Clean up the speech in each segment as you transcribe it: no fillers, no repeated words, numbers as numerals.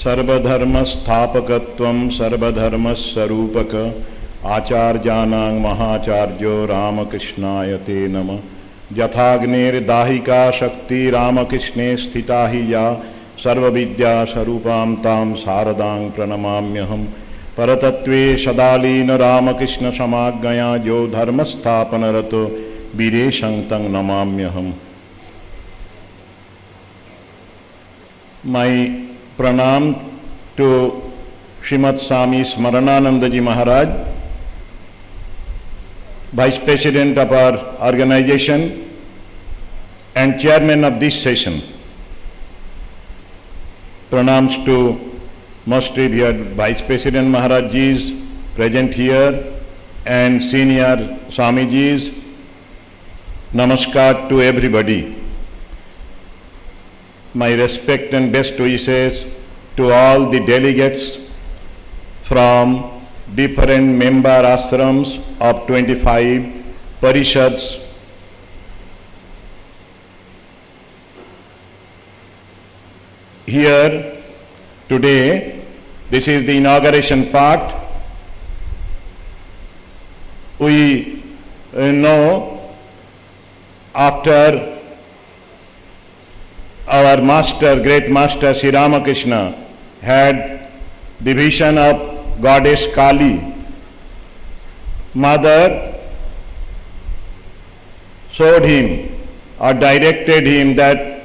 सर्वधर्म स्थापकत्वं सर्वधर्मस्वरूपक आचार्याणां महाचार्यो रामकृष्णाय ते नमः। यथाग्निर्दाहिका शक्ति रामकृष्णे स्थिता हि या सर्वविद्या स्वरूपां तां शारदां प्रणमाम्यहम्। परतत्वे सदालीन रामकृष्ण समाज्ञया जो धर्मस्थापनरतो वीरेशं तं नमाम्यहम्। My pranam to Srimad Swami Smaranananda Ji Maharaj, Vice President of our organization and Chairman of this session. Pranams to most revered Vice President Maharaj Ji's present here and senior Swami Ji's. Namaskar to everybody. My respect and best wishes to all the delegates from different member ashrams of 25 parishads. Here today, this is the inauguration part. We know after our master, great master Sri Ramakrishna had the vision of goddess Kali. Mother showed him or directed him that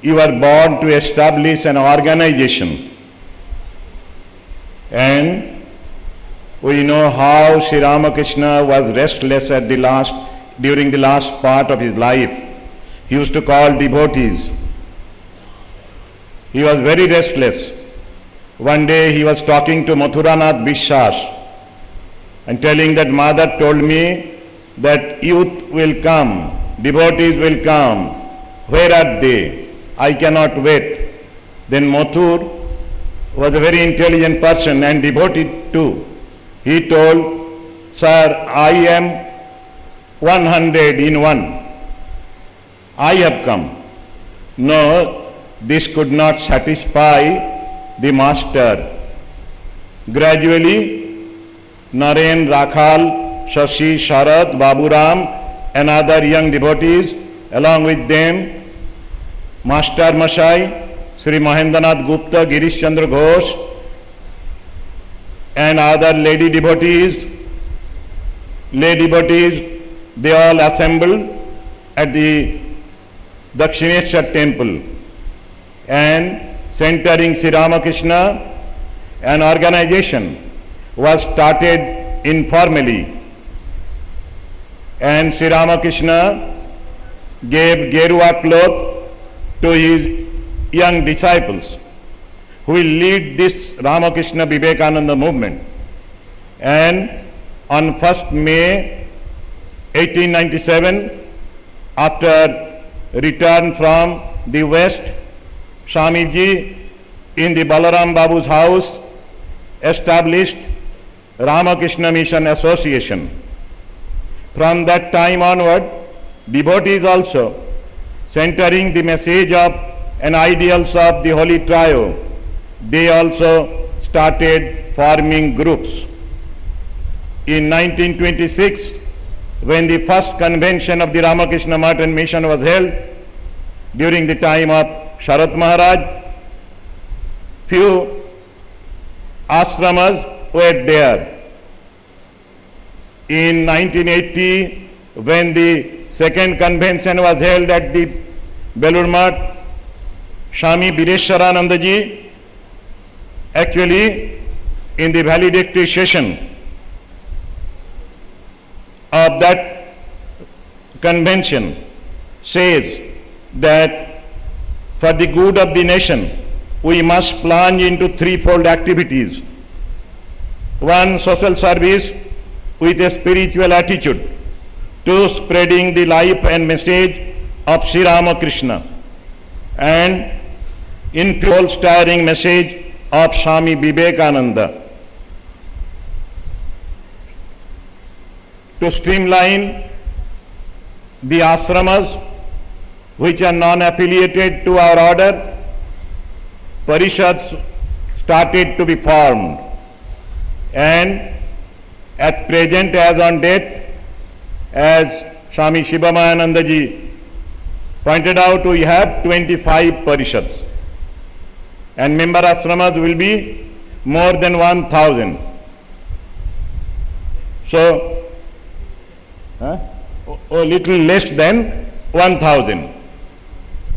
you are born to establish an organization. And we know how Sri Ramakrishna was restless at during the last part of his life. He used to call devotees. He was very restless. One day he was talking to Mathuranath Vishwas and telling that mother told me that youth will come, devotees will come. Where are they? I cannot wait. Then Mathur was a very intelligent person and devotee too. He told, sir, I am 100 in one. I have come. No, this could not satisfy the master. Gradually, Naren, Rakhal, Shashi, Sharad, Baburam and other young devotees, along with them, Master Mashai, Sri Mahendranath Gupta, Girish Chandra Ghosh and other lady devotees, they all assembled at the Dakshineshwar temple. And centering Sri Ramakrishna, an organization was started informally. And Sri Ramakrishna gave Gerua cloth to his young disciples who will lead this Ramakrishna Vivekananda movement. And on 1st May 1897, after return from the West, Swamiji in the Balaram Babu's house established Ramakrishna Mission Association. From that time onward, devotees also, centering the message of and ideals of the Holy Trio, they also started forming groups. In 1926, when the first convention of the Ramakrishna Merchant Mission was held, during the time of Sharat Maharaj, few ashramas were there. In 1980, when the second convention was held at the Belur Math, Swami Bireshwarananda Ji, actually in the valedictory session of that convention, says that for the good of the nation, we must plunge into threefold activities. One, social service with a spiritual attitude. Two, spreading the life and message of Sri Ramakrishna. And in pure stirring message of Swami Vivekananda. To streamline the ashramas which are non-affiliated to our order, parishads started to be formed. And at present, as on date, as Swami Shivamananda ji pointed out, we have 25 parishads. And member ashramas will be more than 1,000. So, a little less than 1,000.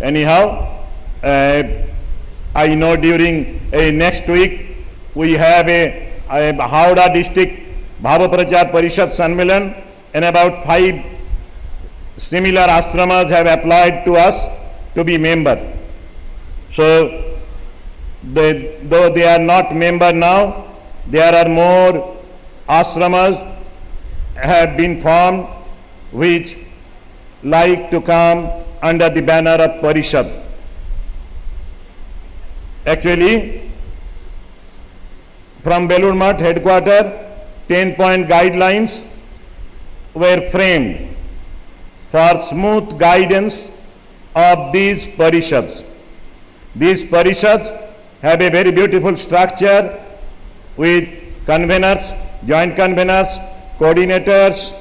Anyhow, I know during next week we have a Howrah district Bhava Prachar Parishad Sanmelan, and about 5 similar ashramas have applied to us to be member. So, though they are not member now, there are more ashramas have been formed which like to come under the banner of Parishad. Actually, from Belur Math headquarters, 10-point guidelines were framed for smooth guidance of these parishads. These parishads have a very beautiful structure with conveners, joint conveners, coordinators,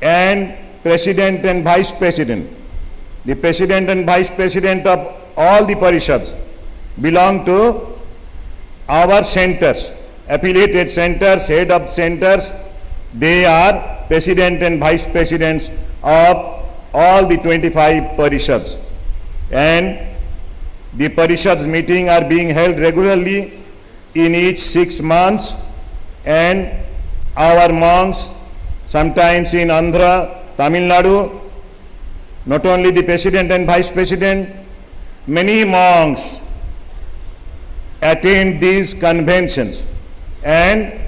and president and vice president. The president and vice president of all the parishads belong to our centers, affiliated centers, head of centers. They are president and vice presidents of all the 25 parishads. And the parishads meeting are being held regularly in each 6 months, and our monks, sometimes in Andhra, Tamil Nadu, not only the president and vice president, many monks attend these conventions and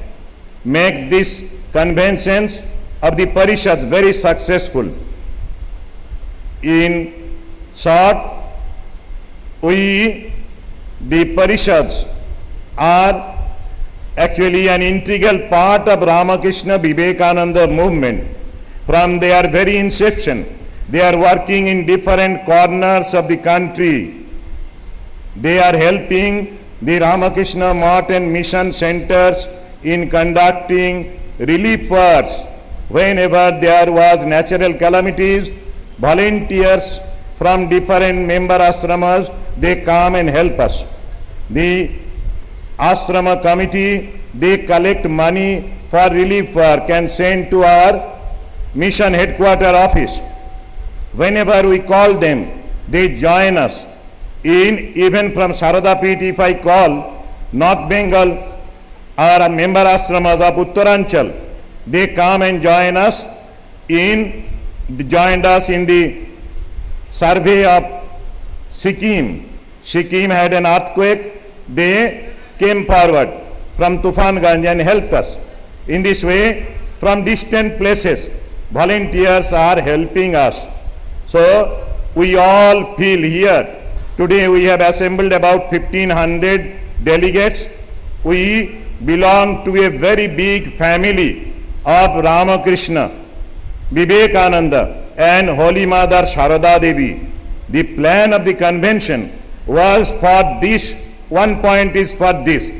make these conventions of the parishads very successful. In short, the parishads are actually an integral part of Ramakrishna Vivekananda movement. From their very inception, they are working in different corners of the country. They are helping the Ramakrishna Math and Mission Centers in conducting relief works. Whenever there was natural calamities, volunteers from different member ashramas, they come and help us. The ashrama committee, they collect money for relief work and send to our mission headquarter office. Whenever we call them, they join us. Even from Sharada Peeth, if I call North Bengal, our member ashramas of Uttaranchal, they come and joined us in the survey of Sikkim. Sikkim had an earthquake. They came forward from Tufanganj and helped us. In this way, from distant places, volunteers are helping us. So we all feel here. Today we have assembled about 1,500 delegates. We belong to a very big family of Ramakrishna, Vivekananda, and Holy Mother Sharada Devi. The plan of the convention was for this. One point is for this,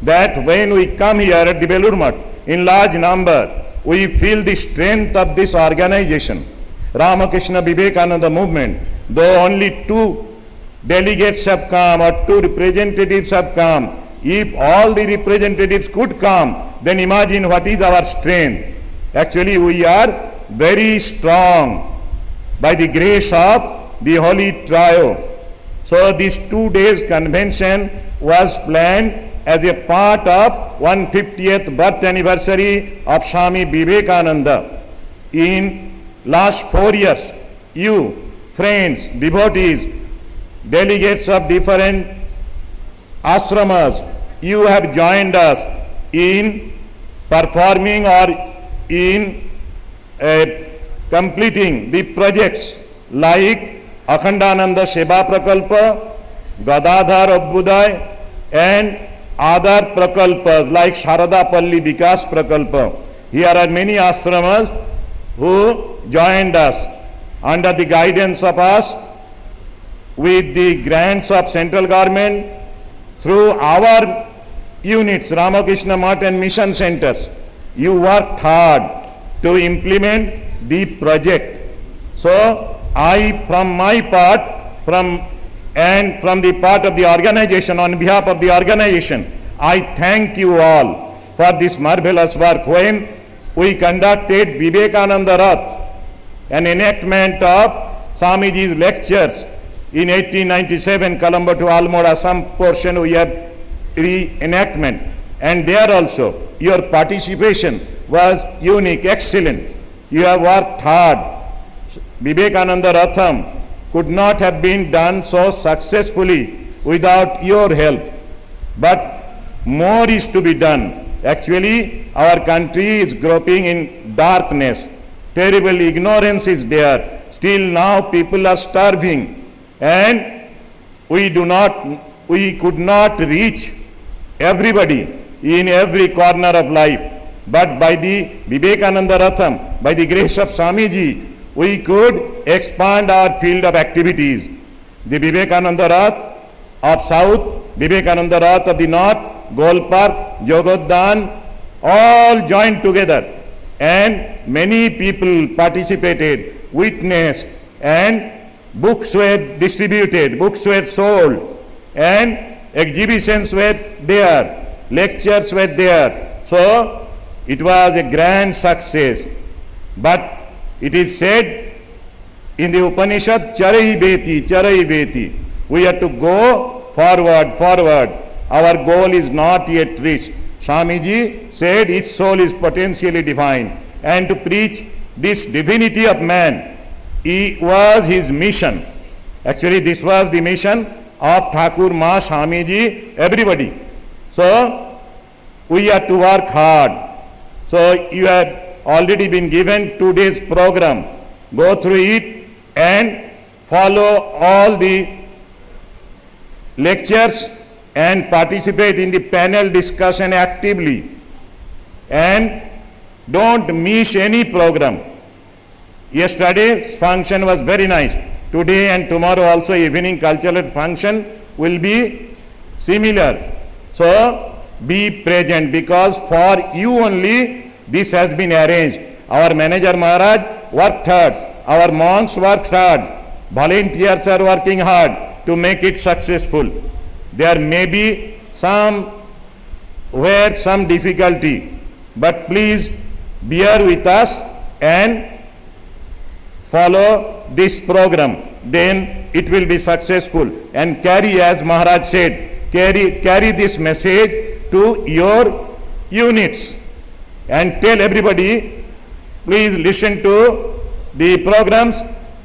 that when we come here at the Belur Math in large number, we feel the strength of this organization, Ramakrishna Vivekananda movement. Though only 2 delegates have come or 2 representatives have come, if all the representatives could come, then imagine what is our strength. Actually, we are very strong by the grace of the Holy Trio. So this 2 days convention was planned as a part of 150th birth anniversary of Swami Vivekananda. In last 4 years, you, friends, devotees, delegates of different ashramas, you have joined us in performing or in completing the projects like Akhandananda Seva Prakalpa, Gadadhar Abhyuday, and other prakalpas like Sharada Palli Vikas Prakalpa. Here are many ashramas who joined us under the guidance of us with the grants of central government through our units, Ramakrishna Math and Mission Centers, you worked hard to implement the project. So I, from my part, from the part of the organization, on behalf of the organization, I thank you all for this marvelous work. When we conducted Vivekananda Rath, an enactment of Swamiji's lectures in 1897, Colombo to Almora, some portion we have reenactment, and there also your participation was unique, excellent. You have worked hard. Vivekananda Ratham could not have been done so successfully without your help. But more is to be done. Actually, our country is groping in darkness. Terrible ignorance is there. Still now people are starving, and we could not reach everybody in every corner of life. But by the Vivekananda Ratham, by the grace of Swamiji, we could expand our field of activities. The Vivekananda Rath of South, Vivekananda Rath of the North, Golpark, Jogodhan, all joined together, and many people participated, witnessed, and books were distributed, books were sold, and exhibitions were there, lectures were there. So it was a grand success. But it is said in the Upanishad, charai beti. We have to go forward. Our goal is not yet reached. Swamiji said its soul is potentially divine, and to preach this divinity of man was his mission. Actually, this was the mission of Thakur Ma, Swamiji, everybody. So we have to work hard. So you have already been given 2 days program. Go through it and follow all the lectures and participate in the panel discussion actively. And don't miss any program. Yesterday's function was very nice. Today and tomorrow also evening cultural function will be similar. So be present, because for you only this has been arranged. Our manager Maharaj worked hard. Our monks worked hard. Volunteers are working hard to make it successful. There may be some difficulty, but please bear with us and follow this program. Then it will be successful. And carry, as Maharaj said, carry this message to your units and tell everybody, please listen to the programs,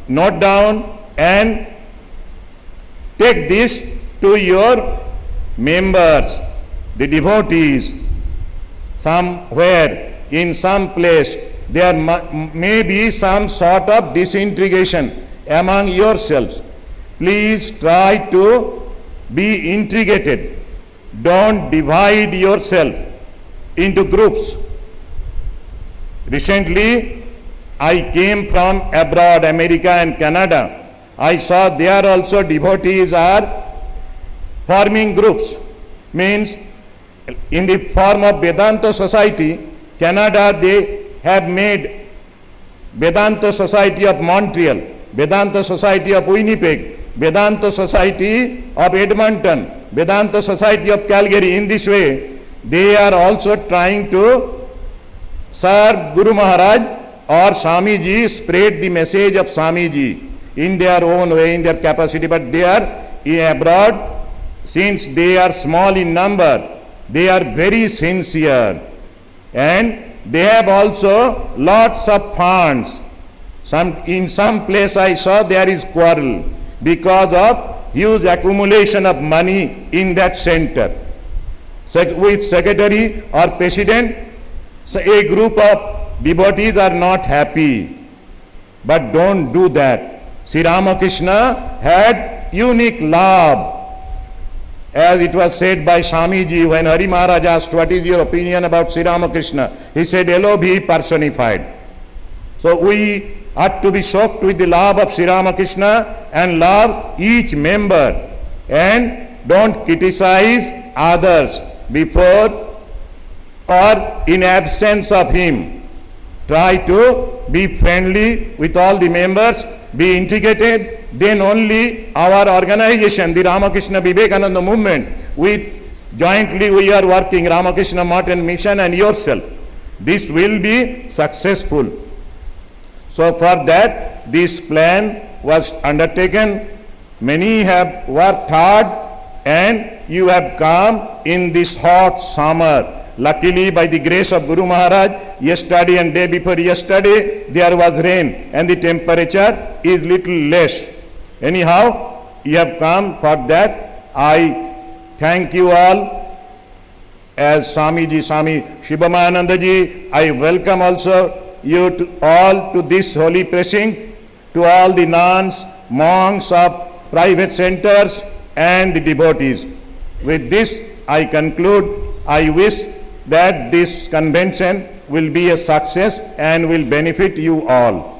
note down, and take this to your members, the devotees. Somewhere, in some place, there may be some sort of disintegration among yourselves. Please try to be integrated. Don't divide yourself into groups. Recently, I came from abroad, America and Canada. I saw there also devotees are forming groups. Means in the form of Vedanta Society, Canada, they have made Vedanta Society of Montreal, Vedanta Society of Winnipeg, Vedanta Society of Edmonton, Vedanta Society of Calgary. In this way, they are also trying to serve Guru Maharaj or Swamiji, spread the message of Swamiji in their own way, in their capacity. But they are abroad, since they are small in number, they are very sincere, and they have also lots of funds. In some place I saw there is quarrel because of huge accumulation of money in that center. With secretary or president, so a group of devotees are not happy. But don't do that. Sri Ramakrishna had unique love. As it was said by Swamiji when Hari Maharaj asked, what is your opinion about Sri Ramakrishna? He said, Elobhi personified. So we ought to be soaked with the love of Sri Ramakrishna and love each member. And don't criticize others before or in absence of him. Try to be friendly with all the members, be integrated, then only our organization, the Ramakrishna Vivekananda movement, jointly we are working, Ramakrishna Math and Mission and yourself. This will be successful. So for that, this plan was undertaken. Many have worked hard and you have come in this hot summer. Luckily, by the grace of Guru Maharaj, yesterday and day before yesterday, there was rain and the temperature is little less. Anyhow, you have come for that. I thank you all. As Swami Shivamananda ji, I welcome also you all to this holy precinct, to all the nuns, monks of private centers and the devotees. With this, I conclude. I wish that this convention will be a success and will benefit you all.